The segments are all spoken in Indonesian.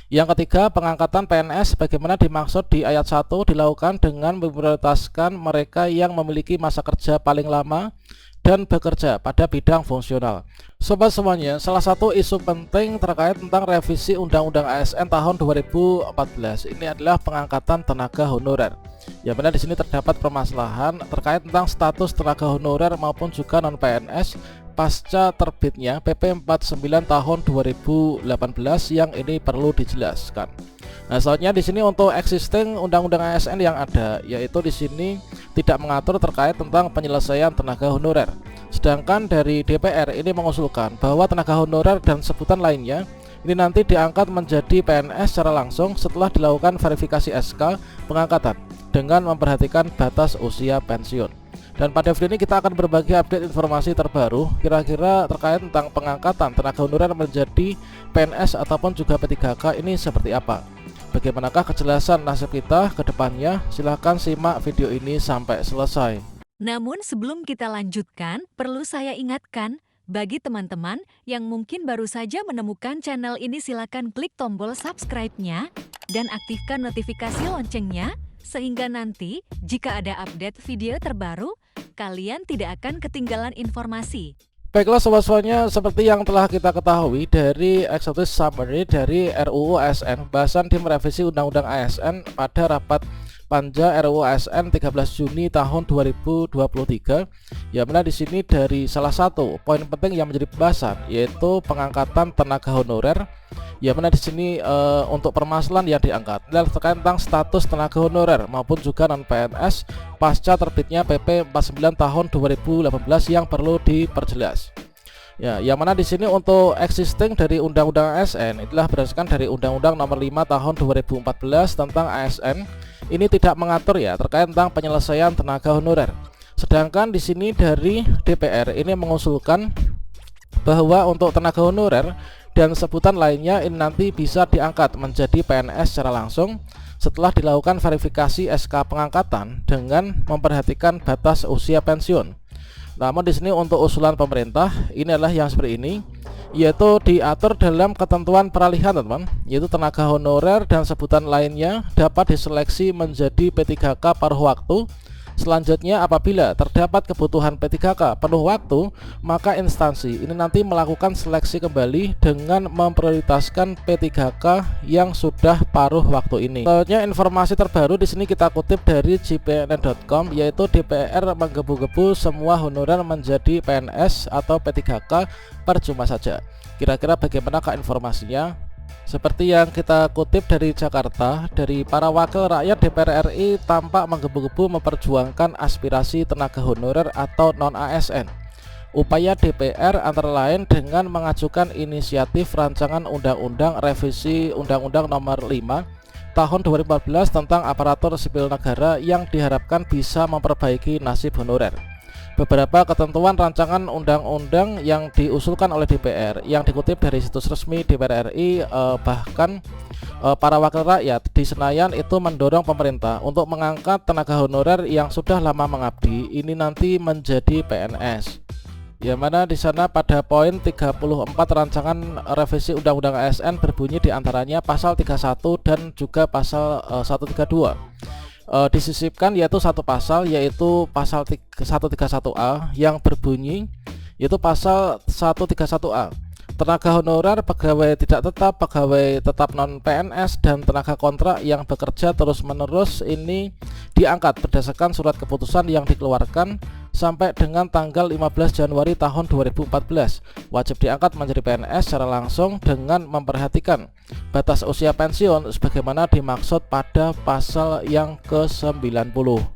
Yang ketiga, pengangkatan PNS sebagaimana dimaksud di ayat 1 dilakukan dengan memprioritaskan mereka yang memiliki masa kerja paling lama dan bekerja pada bidang fungsional. Sobat semuanya, salah satu isu penting terkait tentang revisi Undang-Undang ASN tahun 2014 ini adalah pengangkatan tenaga honorer. Ya benar, di sini terdapat permasalahan terkait tentang status tenaga honorer maupun juga non PNS pasca terbitnya PP 49 tahun 2018 yang ini perlu dijelaskan. Nah, soalnya di sini untuk existing undang-undang ASN yang ada, yaitu di sini tidak mengatur terkait tentang penyelesaian tenaga honorer. Sedangkan dari DPR ini mengusulkan bahwa tenaga honorer dan sebutan lainnya ini nanti diangkat menjadi PNS secara langsung setelah dilakukan verifikasi SK pengangkatan dengan memperhatikan batas usia pensiun. Dan pada video ini kita akan berbagi update informasi terbaru kira-kira terkait tentang pengangkatan tenaga honorer menjadi PNS ataupun juga P3K ini seperti apa. Bagaimanakah kejelasan nasib kita ke depannya? Silahkan simak video ini sampai selesai. Namun sebelum kita lanjutkan, perlu saya ingatkan, bagi teman-teman yang mungkin baru saja menemukan channel ini, silakan klik tombol subscribe-nya dan aktifkan notifikasi loncengnya, sehingga nanti jika ada update video terbaru, kalian tidak akan ketinggalan informasi. Baiklah sobat semuanya, seperti yang telah kita ketahui dari executive summary dari RUU ASN, pembahasan tim revisi Undang-Undang ASN pada rapat Panja RUU ASN 13 Juni tahun 2023. Ya benar, di sini dari salah satu poin penting yang menjadi pembahasan yaitu pengangkatan tenaga honorer. Ya benar, di sini untuk permasalahan yang diangkat adalah terkait tentang status tenaga honorer maupun juga non PNS pasca terbitnya PP 49 tahun 2018 yang perlu diperjelas. Ya, yang mana di sini untuk existing dari Undang-Undang ASN itulah berdasarkan dari Undang-Undang Nomor 5 Tahun 2014 tentang ASN. Ini tidak mengatur ya terkait tentang penyelesaian tenaga honorer. Sedangkan di sini dari DPR ini mengusulkan bahwa untuk tenaga honorer dan sebutan lainnya ini nanti bisa diangkat menjadi PNS secara langsung setelah dilakukan verifikasi SK pengangkatan dengan memperhatikan batas usia pensiun. Namun di sini untuk usulan pemerintah ini adalah yang seperti ini, yaitu diatur dalam ketentuan peralihan teman-teman, yaitu tenaga honorer dan sebutan lainnya dapat diseleksi menjadi P3K paruh waktu. Selanjutnya apabila terdapat kebutuhan P3K penuh waktu, maka instansi ini nanti melakukan seleksi kembali dengan memprioritaskan P3K yang sudah paruh waktu ini. Selanjutnya informasi terbaru di sini kita kutip dari jpnn.com, yaitu DPR menggebu-gebu semua honorer menjadi PNS atau P3K percuma saja. Kira-kira bagaimanakah informasinya? Seperti yang kita kutip dari Jakarta, dari para wakil rakyat DPR RI tampak menggebu-gebu memperjuangkan aspirasi tenaga honorer atau non-ASN. Upaya DPR antara lain dengan mengajukan inisiatif rancangan undang-undang revisi Undang-Undang Nomor 5 Tahun 2014 tentang aparatur sipil negara yang diharapkan bisa memperbaiki nasib honorer. Beberapa ketentuan rancangan undang-undang yang diusulkan oleh DPR yang dikutip dari situs resmi DPR RI, bahkan para wakil rakyat di Senayan itu mendorong pemerintah untuk mengangkat tenaga honorer yang sudah lama mengabdi ini nanti menjadi PNS. Yang mana di sana pada poin 34 rancangan revisi Undang-Undang ASN berbunyi diantaranya pasal 31 dan juga pasal 132. Disisipkan yaitu satu pasal, yaitu pasal 131A yang berbunyi yaitu pasal 131A. Tenaga honorer, pegawai tidak tetap, pegawai tetap non PNS dan tenaga kontrak yang bekerja terus-menerus ini diangkat berdasarkan surat keputusan yang dikeluarkan sampai dengan tanggal 15 Januari tahun 2014. Wajib diangkat menjadi PNS secara langsung dengan memperhatikan batas usia pensiun sebagaimana dimaksud pada pasal yang ke-90.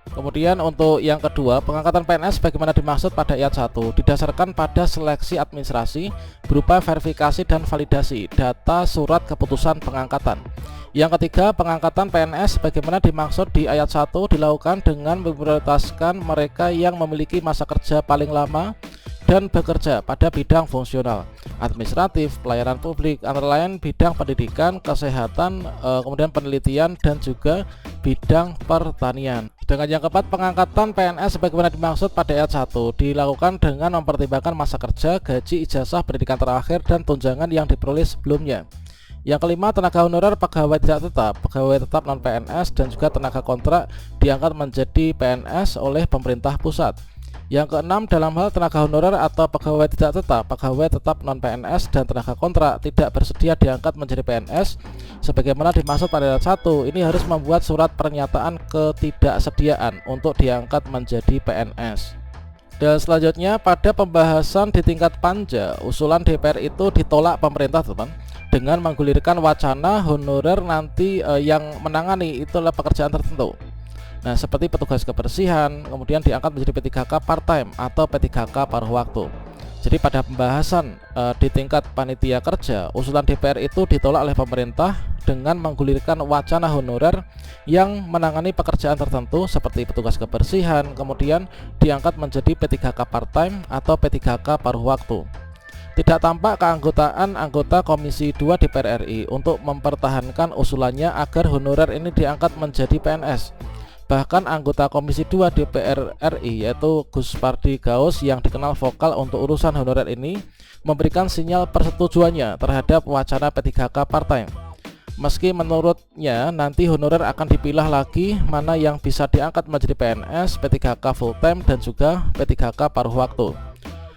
Kemudian untuk yang kedua, pengangkatan PNS bagaimana dimaksud pada ayat 1 didasarkan pada seleksi administrasi berupa verifikasi dan validasi data surat keputusan pengangkatan. Yang ketiga, pengangkatan PNS bagaimana dimaksud di ayat 1 dilakukan dengan memprioritaskan mereka yang memiliki masa kerja paling lama dan bekerja pada bidang fungsional, administratif, pelayanan publik, antara lain bidang pendidikan, kesehatan, kemudian penelitian dan juga bidang pertanian. Dengan yang keempat, pengangkatan PNS sebagaimana dimaksud pada ayat 1 dilakukan dengan mempertimbangkan masa kerja, gaji, ijazah pendidikan terakhir dan tunjangan yang diperoleh sebelumnya. Yang kelima, tenaga honorer pegawai tidak tetap, pegawai tetap non PNS dan juga tenaga kontrak diangkat menjadi PNS oleh pemerintah pusat. Yang keenam, dalam hal tenaga honorer atau pegawai tidak tetap, pegawai tetap non PNS dan tenaga kontrak tidak bersedia diangkat menjadi PNS sebagaimana dimaksud pada ayat 1, ini harus membuat surat pernyataan ketidaksediaan untuk diangkat menjadi PNS. Dan selanjutnya, pada pembahasan di tingkat panja, usulan DPR itu ditolak pemerintah, teman, dengan menggulirkan wacana honorer nanti yang menangani itu adalah pekerjaan tertentu. Nah, seperti petugas kebersihan, kemudian diangkat menjadi P3K part-time atau P3K paruh waktu. Jadi pada pembahasan di tingkat panitia kerja, usulan DPR itu ditolak oleh pemerintah dengan menggulirkan wacana honorer yang menangani pekerjaan tertentu seperti petugas kebersihan, kemudian diangkat menjadi P3K part-time atau P3K paruh waktu. Tidak tampak keanggotaan anggota Komisi 2 DPR RI untuk mempertahankan usulannya agar honorer ini diangkat menjadi PNS. Bahkan anggota Komisi 2 DPR RI yaitu Gus Pardi Gaus yang dikenal vokal untuk urusan honorer ini memberikan sinyal persetujuannya terhadap wacana P3K part-time. Meski menurutnya nanti honorer akan dipilah lagi mana yang bisa diangkat menjadi PNS, P3K full-time dan juga P3K paruh waktu.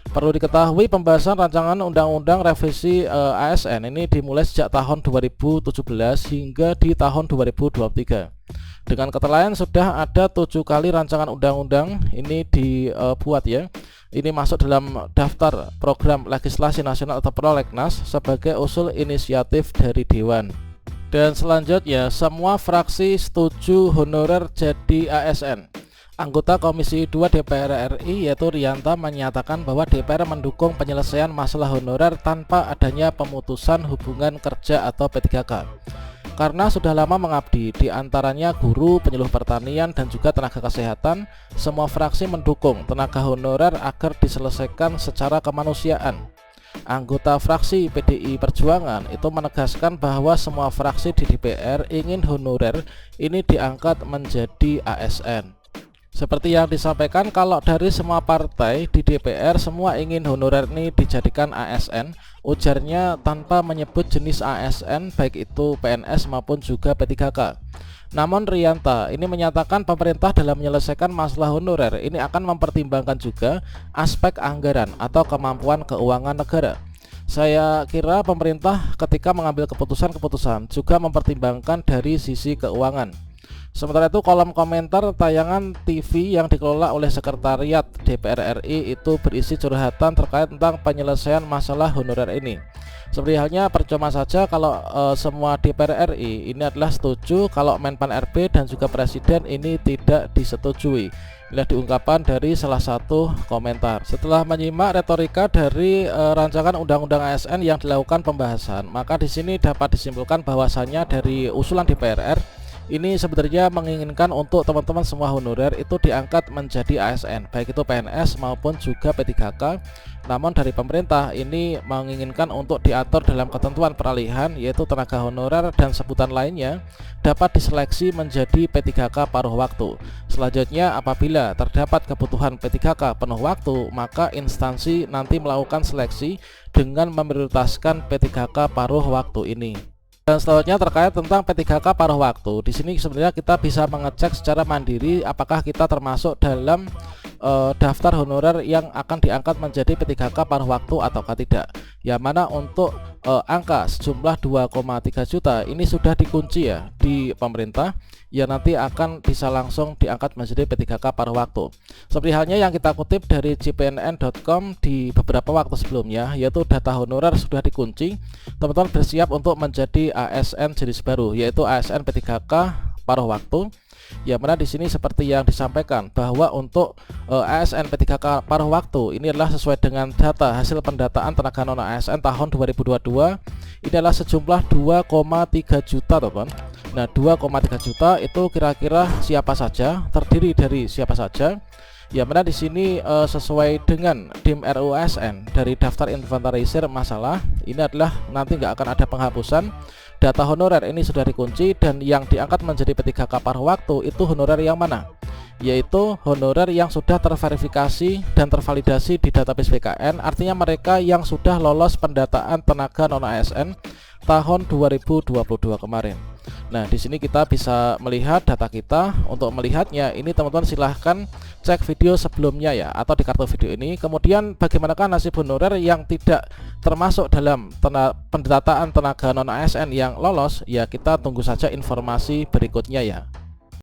Perlu diketahui pembahasan rancangan undang-undang revisi ASN ini dimulai sejak tahun 2017 hingga di tahun 2023. Dengan kata lain sudah ada 7 kali rancangan undang-undang ini dibuat ya. Ini masuk dalam daftar program legislasi nasional atau prolegnas sebagai usul inisiatif dari Dewan. Dan selanjutnya, semua fraksi setuju honorer jadi ASN. Anggota Komisi 2 DPR RI yaitu Rianta menyatakan bahwa DPR mendukung penyelesaian masalah honorer tanpa adanya pemutusan hubungan kerja atau P3K. Karena sudah lama mengabdi, diantaranya guru, penyuluh pertanian, dan juga tenaga kesehatan, semua fraksi mendukung tenaga honorer agar diselesaikan secara kemanusiaan. Anggota fraksi PDI Perjuangan itu menegaskan bahwa semua fraksi di DPR ingin honorer ini diangkat menjadi ASN. Seperti yang disampaikan, kalau dari semua partai di DPR semua ingin honorer ini dijadikan ASN, ujarnya tanpa menyebut jenis ASN baik itu PNS maupun juga P3K. Namun Rianta ini menyatakan pemerintah dalam menyelesaikan masalah honorer ini akan mempertimbangkan juga aspek anggaran atau kemampuan keuangan negara. Saya kira pemerintah ketika mengambil keputusan-keputusan juga mempertimbangkan dari sisi keuangan. Sementara itu, kolom komentar tayangan TV yang dikelola oleh Sekretariat DPR RI itu berisi curhatan terkait tentang penyelesaian masalah honorer ini. Seperti halnya percuma saja kalau semua DPR RI ini adalah setuju, kalau Menpan RB dan juga Presiden ini tidak disetujui. Inilah diungkapkan dari salah satu komentar. Setelah menyimak retorika dari rancangan undang-undang ASN yang dilakukan pembahasan, maka di sini dapat disimpulkan bahwasannya dari usulan DPR ini sebenarnya menginginkan untuk teman-teman semua honorer itu diangkat menjadi ASN, baik itu PNS maupun juga P3K. Namun dari pemerintah ini menginginkan untuk diatur dalam ketentuan peralihan, yaitu tenaga honorer dan sebutan lainnya dapat diseleksi menjadi P3K paruh waktu. Selanjutnya, apabila terdapat kebutuhan P3K penuh waktu, maka instansi nanti melakukan seleksi dengan memprioritaskan P3K paruh waktu ini. Dan selanjutnya terkait tentang P3K paruh waktu. Di sini sebenarnya kita bisa mengecek secara mandiri apakah kita termasuk dalam daftar honorer yang akan diangkat menjadi P3K paruh waktu ataukah tidak. Yang mana untuk angka sejumlah 2,3 juta ini sudah dikunci ya di pemerintah, yang nanti akan bisa langsung diangkat menjadi P3K paruh waktu. Seperti halnya yang kita kutip dari cpnn.com di beberapa waktu sebelumnya, yaitu data honorer sudah dikunci. Teman-teman bersiap untuk menjadi ASN jenis baru, yaitu ASN P3K paruh waktu. Yang mana di sini seperti yang disampaikan bahwa untuk ASN P3K paruh waktu ini adalah sesuai dengan data hasil pendataan tenaga non ASN tahun 2022 ini adalah sejumlah 2,3 juta, teman. Nah, 2,3 juta itu kira-kira siapa saja, terdiri dari siapa saja? Yang mana di sini sesuai dengan DIM RUU ASN dari daftar inventarisir masalah ini adalah nanti nggak akan ada penghapusan. Data honorer ini sudah dikunci dan yang diangkat menjadi P3K paruh waktu itu honorer yang mana? Yaitu honorer yang sudah terverifikasi dan tervalidasi di database BKN, artinya mereka yang sudah lolos pendataan tenaga non ASN tahun 2022 kemarin. Nah, di sini kita bisa melihat data kita. Untuk melihatnya ini teman-teman silahkan cek video sebelumnya ya, atau di kartu video ini. Kemudian bagaimanakah nasib honorer yang tidak termasuk dalam pendataan tenaga non ASN yang lolos? Ya, kita tunggu saja informasi berikutnya ya.